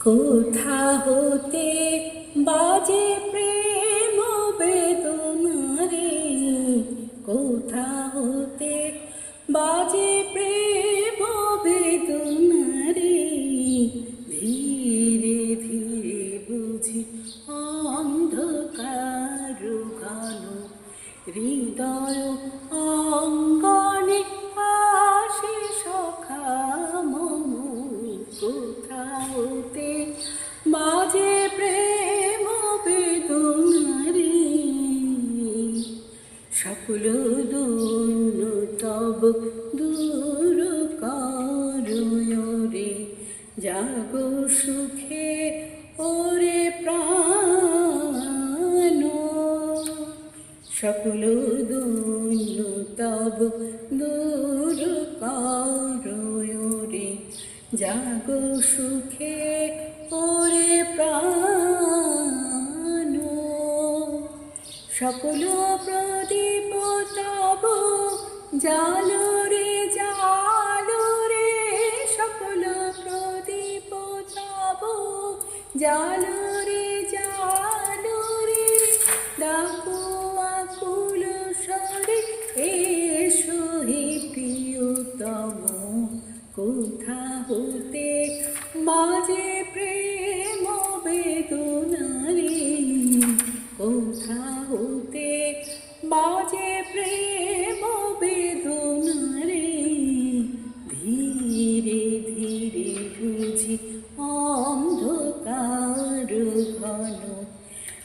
কোথা হতে বাজে প্রেম বেদনারে, কোথা হতে বাজে প্রেম বেদনারে, ধীরে ধীরে বুঝি অন্ধকার ঘন হৃদয় অঙ্গনে আসে সখা মম। কোথা হতে বাজে প্রেম বেদনারে, সকল দৈন্য তব দূর কররে, জাগো সুখে ওরে প্রাণ। সকল দৈন্য তব দূর কররে, জাগো সুখে ওরে প্রাণ। সকল প্রদীপ তব জালো রে জালো রে, সকল প্রদীপ তব জালো রে জালো রে, ডাকো আকুল স্বরে এসো হে প্রিয়তম। কোথা হতে বাজে প্রেম বেদনারে, কোথা হতে বাজে প্রেম বেদনারে, ধীরে ধীরে বুঝি অন্ধকার ঘন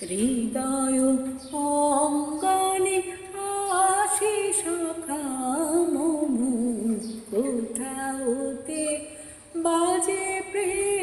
হৃদয় অঙ্গনে আসে সখা মম। কোথা হতে বাজে প্রেম